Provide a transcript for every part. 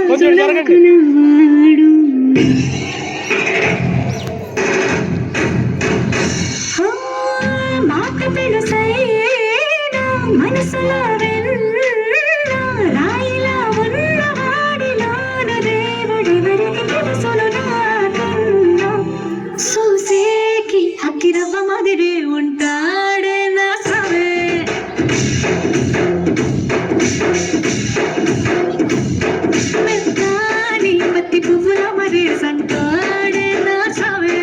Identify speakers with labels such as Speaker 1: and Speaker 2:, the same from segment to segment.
Speaker 1: గాజులాకునవాడు మాట తెలుసైనా మనసులో వెన్నా రాయిలా ఉన్నవాడిలోన దేవుడెవరికి తెలుసును నాకన్నా సూసేకి అక్కిరవ్వ మాదిరి ఉంటాడే నా సవే మెత్తాని పత్తి పువ్వుల మరి సంటాడే నా సవే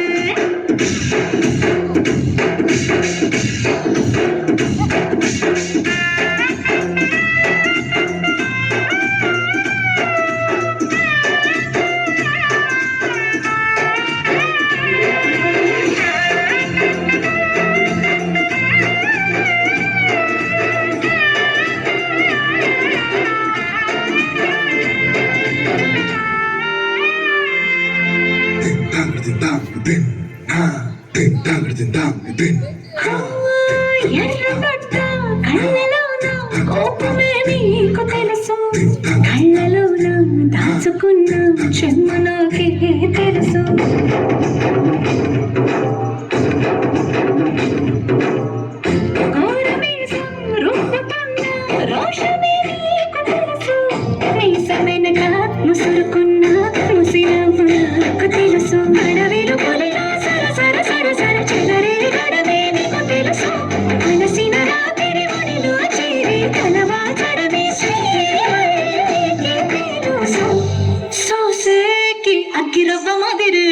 Speaker 1: ఎర్రబడ్డ కళ్ళలోన కోపమే నీకు తెలుసు కళ్ళలోన దాచుకున్న చెమ్మ నాకే తెలుసు ఘోరమీసం రుబ్బుతున్న రోషమే నీకు తెలుసు మీసమెనక ముసురుకున్న ముసినవ్వు నాకు తెలుసు అడవిలో పులిలా సర సర సర సర చెలరే గడవే నీకు తెలుసు అలసిన రాత్రి ఒడిలో చేరి తలవాచడమే శ్రీకి తెలుసు సోసేకి అగ్గిరవ్వ మాదిరి